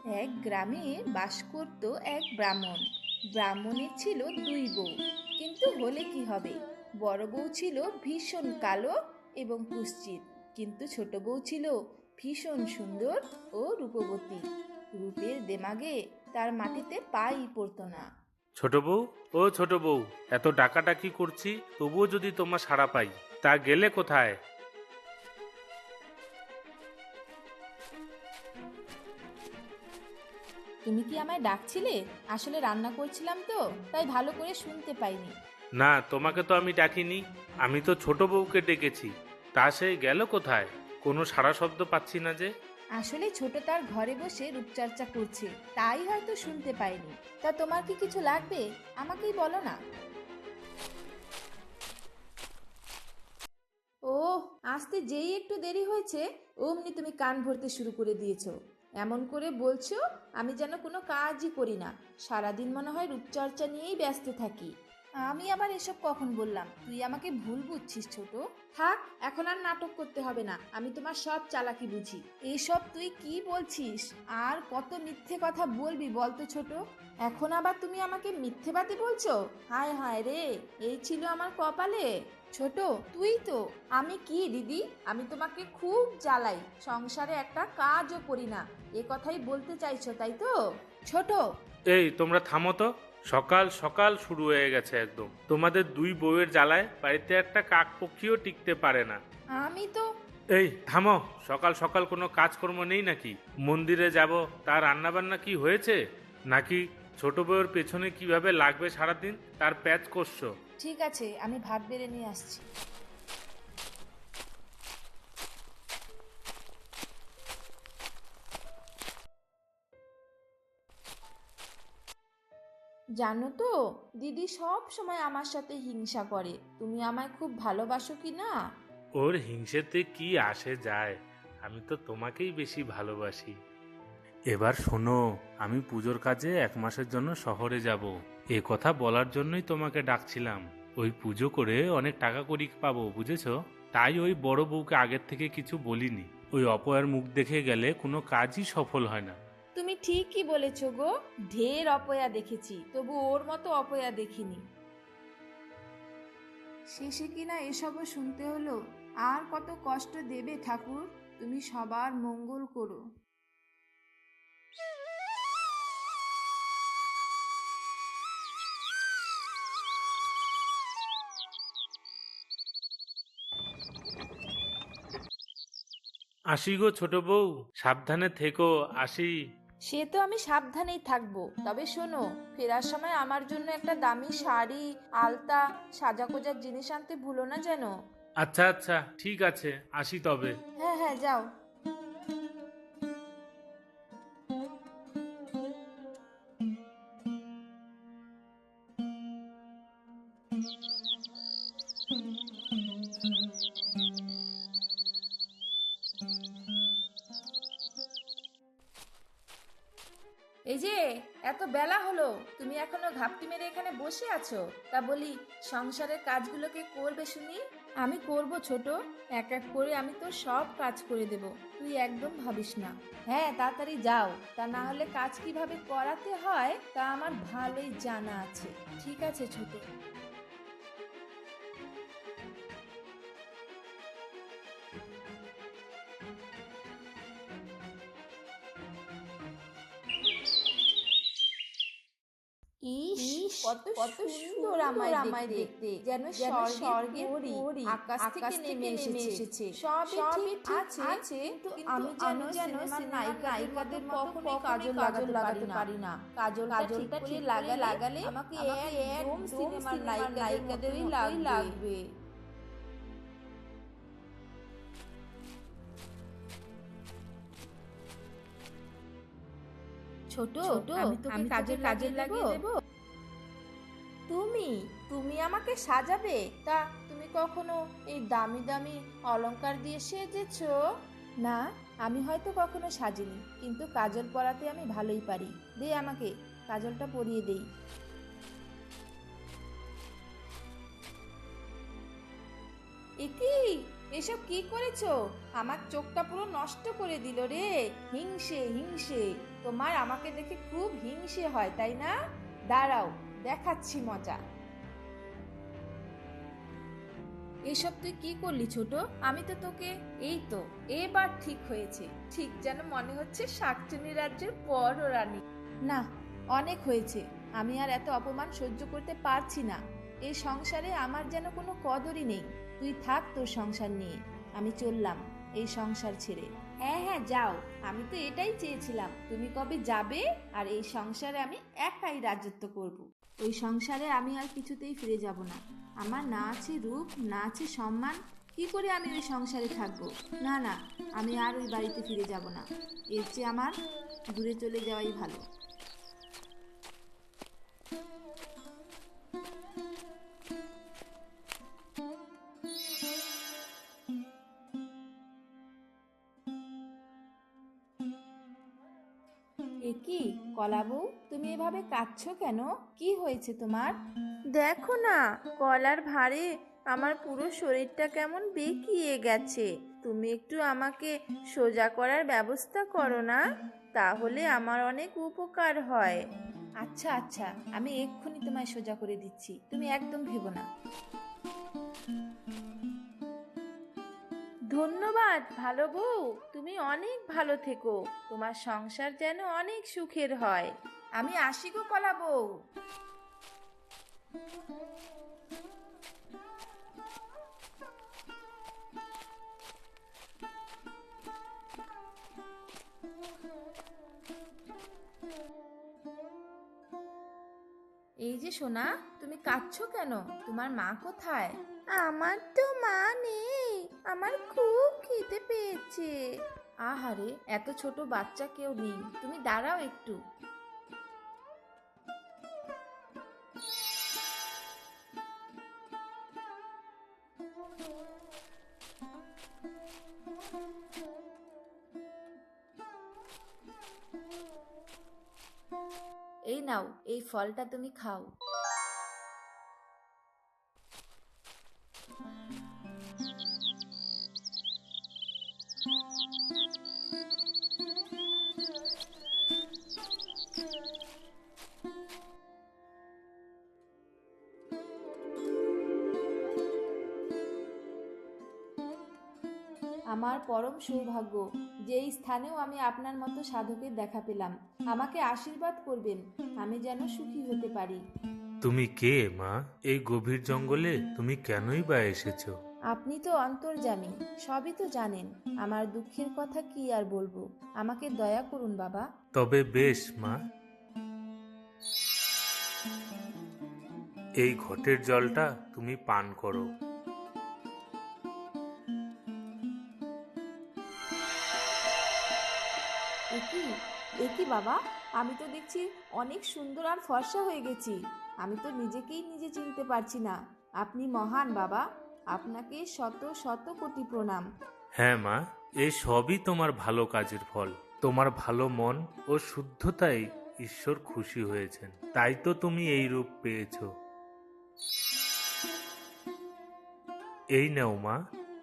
এক গ্রামে বাস করত এক ব্রাহ্মণ। ব্রাহ্মণের ছিল দুই বউ, কিন্তু হলে কি হবে, বড় বউ ছিল ভীষণ কালো এবং কুৎসিত, কিন্তু ছোট বউ ছিল ভীষণ সুন্দর ও রূপবতী। রূপের দেমাগে তার মাটিতে পাই পড়তো না। ছোট বউ, ও ছোট বউ, এত ডাকাডাকি করছি তবুও যদি তোমার সাড়া পাই, তা গেলে কোথায়? তুমি কি আমায় ডাকছিলে? আসলে রান্না করছিলাম তো, তাই ভালো করে শুনতে পাইনি। না, তোমাকে তো আমি ডাকিনি, আমি তো ছোট বউকে ডেকেছি। তা সে গেল কোথায়? কোনো সাড়া শব্দ পাচ্ছি না যে। আসলে ছোট তার ঘরে বসে রূপচর্চা করছে, তাই হয়তো শুনতে পাইনি। তা তোমার কি কিছু লাগবে? আমাকেই বলো না। ও, আসতে যেই একটু দেরি হয়েছে অমনি তুমি কান ভরতে শুরু করে দিয়েছো। এমন করে বলছো আমি যেন কোনো কাজই করি না, সারাদিন মনে হয় রূপচর্চা নিয়েই ব্যস্ত থাকি। আমি আবার এসব কখন বললাম? তুই আমাকে ভুল বুঝছিস ছোট। থাক, এখন আর নাটক করতে হবে না, আমি তোমার সব চালাকি বুঝি। এসব তুই কি বলছিস? আর কত মিথ্যে কথা বলবি বলতো ছোট? এখন আবার তুমি আমাকে মিথ্যেবাদী বলছো? হায় হায় রে, এই ছিল আমার কপালে। ছোট, তুই তো। আমি কি দিদি, আমি তোমাকে খুব জ্বালাই, সংসারে একটা কাজও করি না, এ কথাই বলতে চাইছো তাই তো ছোট? এই তোমরা থামো তো, সকাল সকাল শুরু হয়ে গেছে একদম। তোমাদের দুই বউয়ের জ্বালায় বাড়িতে একটা কাক পক্ষীও টিকতে পারে না। আমি তো। এই থামো, সকাল সকাল কোনো কাজকর্ম নেই নাকি? মন্দিরে যাব, তার রান্নাবান্না কি হয়েছে? নাকি ছোট বউয়ের পেছনে কিভাবে লাগবে সারাদিন তার প্যাচ করছো? ঠিক আছে, আমি ভাত বেড়ে নিয়ে আসছি। জানো তো, দিদি সব সময় আমার সাথে হিংসা করে। তুমি আমায় খুব ভালোবাসো কি না? ওর হিংসেতে কি আসে যায়, আমি তো তোমাকেই বেশি ভালোবাসি। এবার শোনো, আমি পুজোর কাজে 1 মাসের জন্য শহরে যাব। এ কথা বলার জন্যই তোমাকে ডাকছিলাম। ওই পুজো করে অনেক টাকা কড়ি পাবো, বুঝেছো? তাই ওই বড় বউকে আগের থেকে কিছু বলিনি। ওই অপয়ার মুখ দেখে গেলে কোনো কাজই সফল হয় না। তুমি ঠিকই বলেছো গো, ঢের অপয়া দেখেছি, তবু ওর মতো অপয়া দেখিনি। শেষে কিনা এসবও শুনতে হলো। আর কত কষ্ট দেবে ঠাকুর, তুমি সবার মঙ্গল করো। আসি গো ছোট বউ, সাবধানে থেকো, আসি। সে তো আমি সাবধানেই থাকবো, তবে শোনো, ফেরার সময় আমার জন্য একটা দামি শাড়ি, আলতা, সাজাগোজার জিনিস আনতে ভুলো না যেন। আচ্ছা আচ্ছা, ঠিক আছে, আসি তবে। হ্যাঁ হ্যাঁ, যাও। এই যে, এত বেলা হলো, তুমি এখনো ঘাপটি মেরে এখানে বসে আছো? তা বলি, সংসারের কাজগুলো কে করবে শুনি? আমি করব ছোট, এক এক করে আমি তো সব কাজ করে দেব, তুই একদম ভাবিস না। হ্যাঁ, তাড়াতাড়ি যাও, তা না হলে কাজ কিভাবে করাতে হয় তা আমার ভালোই জানা আছে। ঠিক আছে ছোট। ইস, কত কত সুন্দর আমায় দেখতে, যেন স্বর্গের পরী আকাশ থেকে নেমে এসেছে। সবই ঠিক আছে, কিন্তু আমি যেন সিনেমার নায়িকাদের মতো কখনোই কাজল লাগাতে পারি না। কাজলটা ঠিক করে লাগালে আমাকে একদম সিনেমার নায়িকাদেরই লাগবে। ছোট, আমি তোকে কাজে লাগিয়ে দেব। তুমি তুমি আমাকে সাজাবে? তা তুমি কখনো এই দামি দামি অলংকার দিয়ে সেজেছো? না, আমি হয়তো কখনো সাজিনি, কিন্তু কাজল পরাতে আমি ভালোই পারি। দে আমাকে, কাজলটা পরিয়ে দেই। একি, এসব কি করেছো? আমার চোখটা পুরো নষ্ট করে দিল রে। হিংসে হিংসে, তোমার আমাকে দেখে খুব হিংসে হয় তাই না? দাঁড়াও, দেখাচ্ছি মজা। এসব তুই কি করলি ছোট? আমি তো তোকে, এই তো এবার ঠিক হয়েছে, ঠিক যেন মনে হচ্ছে শাকচুনি রাজ্যের বড় রানী। না, অনেক হয়েছে। আমি আর এত অপমান সহ্য করতে পারছি না। এই সংসারে আমার যেন কোনো কদরই নেই। তুই থাক তোর সংসার নিয়ে, আমি চললাম এই সংসার ছেড়ে। হ্যাঁ হ্যাঁ যাও, আমি তো এটাই চেয়েছিলাম তুমি কবে যাবে আর এই সংসারে আমি একাই রাজত্ব করব। ওই সংসারে আমি আর কিছুতেই ফিরে যাব না। আমার না আছে রূপ, না আছে সম্মান, কি করে আমি ওই সংসারে থাকবো? না না, আমি আর ওই বাড়িতে ফিরে যাব না। এর চেয়ে আমার দূরে চলে যাওয়াই ভালো। এ কি কলাবউ, তুমি এভাবে কাঁদছো কেন? কি হয়েছে তোমার? দেখো না, গলার ভারে আমার পুরো শরীরটা কেমন বেঁকিয়ে গেছে। তুমি একটু আমাকে সোজা করার ব্যবস্থা করো না, তাহলে আমার অনেক উপকার হয়। আচ্ছা আচ্ছা, আমি এক্ষুনি তোমায় সোজা করে দিচ্ছি, তুমি একদম ভেবো না। ধন্যবাদ ভালো বউ, তুমি অনেক ভালো থেকো। তোমার সংসার যেন অনেক সুখের হয়। আমি আসি গো কলা বউ। এই যে সোনা, তুমি কাঁদছো কেন? তোমার মা কোথায়? আমার তো মা নেই, আমার খুব খিদে পেয়েছে। আহারে, এত ছোট বাচ্চা কেউ নেই, তুমি দাঁড়াও একটু। এই নাও, এই ফলটা তুমি খাও। আমার পরম সৌভাগ্য যে এই স্থানেও আমি আপনার মতো সাধকের দেখা পেলাম। আমাকে আশীর্বাদ করবেন, আমি যেন সুখী হতে পারি। তুমি কে মা? এই গভীর জঙ্গলে তুমি কেনই বা এসেছো? আপনি তো অন্তর্যামী, সবই তো জানেন। আমার দুঃখের কথা কি আর বলবো, আমাকে দয়া করুন বাবা। তবে বেশ মা, এই ঘটের জলটা তুমি পান করো। একি, একি বাবা, আমি তো দেখছি অনেক সুন্দর আর ফর্সা হয়ে গেছি। আমি তো নিজেকেই নিজে চিনতে পারছি না। আপনি মহান বাবা, আপনাকে শত শত কোটি প্রণাম। হ্যাঁ মা, এই সবই তোমার ভালো কাজের ফল। তোমার ভালো মন ও শুদ্ধতাই ঈশ্বর খুশি হয়েছেন, তাই তো তুমি এই রূপ পেয়েছো। এই নাও মা,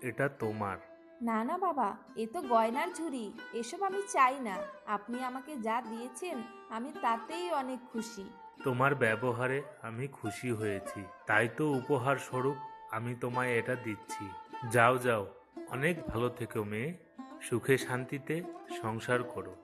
এটা তোমার। না না বাবা, এ তো গয়নার ঝুড়ি, এসব আমি চাই না। আপনি আমাকে যা দিয়েছেন আমি তাতেই অনেক খুশি। তোমার ব্যবহারে আমি খুশি হয়েছি, তাই তো উপহার স্বরূপ আমি তোমায় এটা দিচ্ছি। যাও যাও, অনেক ভালো থেকো মেয়ে, সুখে শান্তিতে সংসার করো।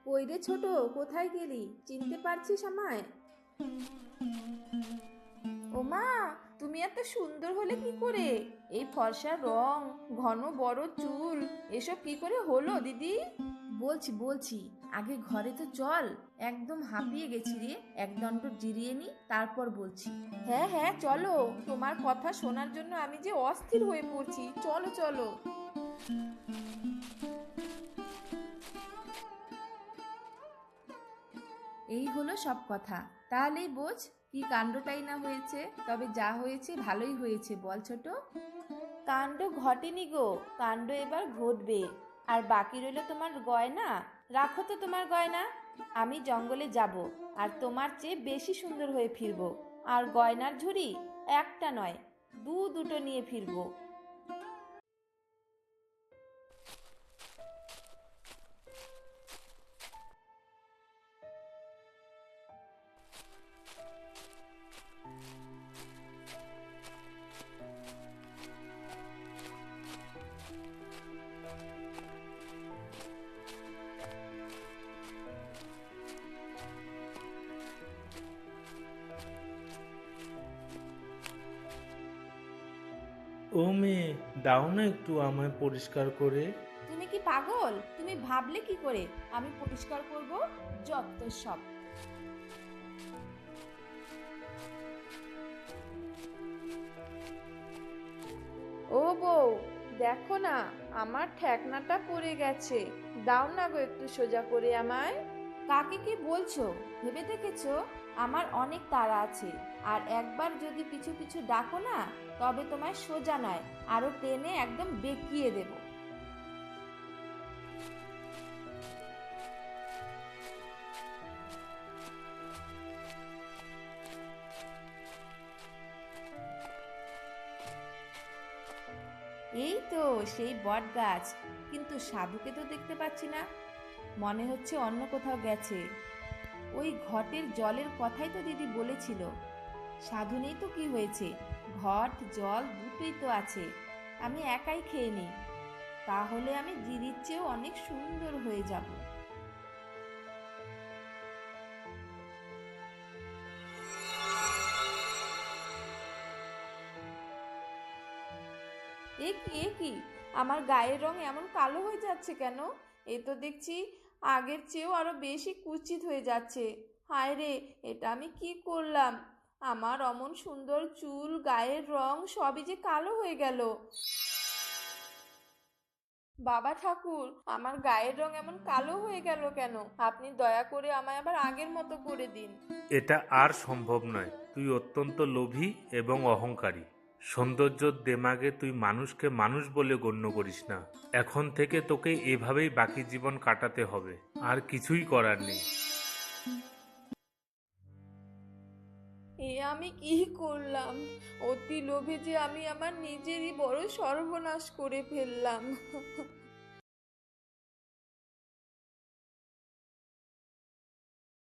কই রে ছোট, কোথায় গেলি? চিনতে পারছিস আমায়? ওমা, তুমি এত সুন্দর হলে কি করে? এই ফর্সা রং, ঘন বড় চুল, এসব কি করে হলো দিদি? বলছি বলছি, আগে ঘরে তো চল, একদম হাঁপিয়ে গেছি রে, এক দণ্ড জিরিয়ে নি, তারপর বলছি। হ্যাঁ হ্যাঁ চলো, তোমার কথা শোনার জন্য আমি যে অস্থির হয়ে পড়ছি, চলো চলো। এই হলো সব কথা, তাহলেই বোঝ কি কাণ্ডটাই না হয়েছে। তবে যা হয়েছে ভালোই হয়েছে, বল ছোট। কাণ্ড ঘটেনি গো, কাণ্ড এবার ঘটবে। আর বাকি রইল তোমার গয়না, রাখো তো তোমার গয়না। আমি জঙ্গলে যাব, আর তোমার চেয়ে বেশি সুন্দর হয়ে ফিরবো। আর গয়নার ঝুড়ি একটা নয়, দুটো নিয়ে ফিরবো। ও মেয়ে, দাও না একটু আমায় পরিষ্কার করে। তুমি কি পাগল? তুমি ভাবলে কি করে আমি পরিষ্কার করব? যত সব। ও বউ, দেখো না আমার ঠেকনাটা পড়ে গেছে, দাও না গো একটু সোজা করে আমায়। কাকে কি বলছো? ভেবে দেখেছো আমার অনেক তাড়া আছে, আর একবার যদি পিছু পিছু ডাকো না, তবে তোমায় সোজা নয়, আরো টেনে একদম বেঁকিয়ে দেবো। এই তো সেই বট গাছ, কিন্তু সাধুকে তো দেখতে পাচ্ছি না, মনে হচ্ছে অন্য কোথাও গেছে। ওই ঘটের জলের কথাই তো দিদি বলেছিল। সাধু নেই তো কি হয়েছে, ঘট জল দুটোই তো আছে, আমি একাই খেয়ে নিই, তাহলে আমি দিদির চেয়েও অনেক সুন্দর হয়ে যাব। এ কি, আমার গায়ের রং এমন কালো হয়ে যাচ্ছে কেন? এ তো দেখছি আগের চেয়েও আরো বেশি কুচিত হয়ে যাচ্ছে। হায় রে, এটা আমি কি করলাম? আমার অমন সুন্দর চুল, গায়ের রং সবই যে কালো হয়ে গেল। বাবা ঠাকুর, আমার গায়ের রং এমন কালো হয়ে গেল কেন? আপনি দয়া করে আমায় আবার আগের মতো করে দিন। এটা আর সম্ভব নয়, তুই অত্যন্ত লোভী এবং অহংকারী। সৌন্দর্যর দেমাগে তুই মানুষকে মানুষ বলে গণ্য করিস না। এখন থেকে তোকে এভাবেই বাকি জীবন কাটাতে হবে, আর কিছুই করার নেই। এ আমি কি করলাম? অতি লোভে যে আমি আমার নিজেরই বড় সর্বনাশ করে ফেললাম।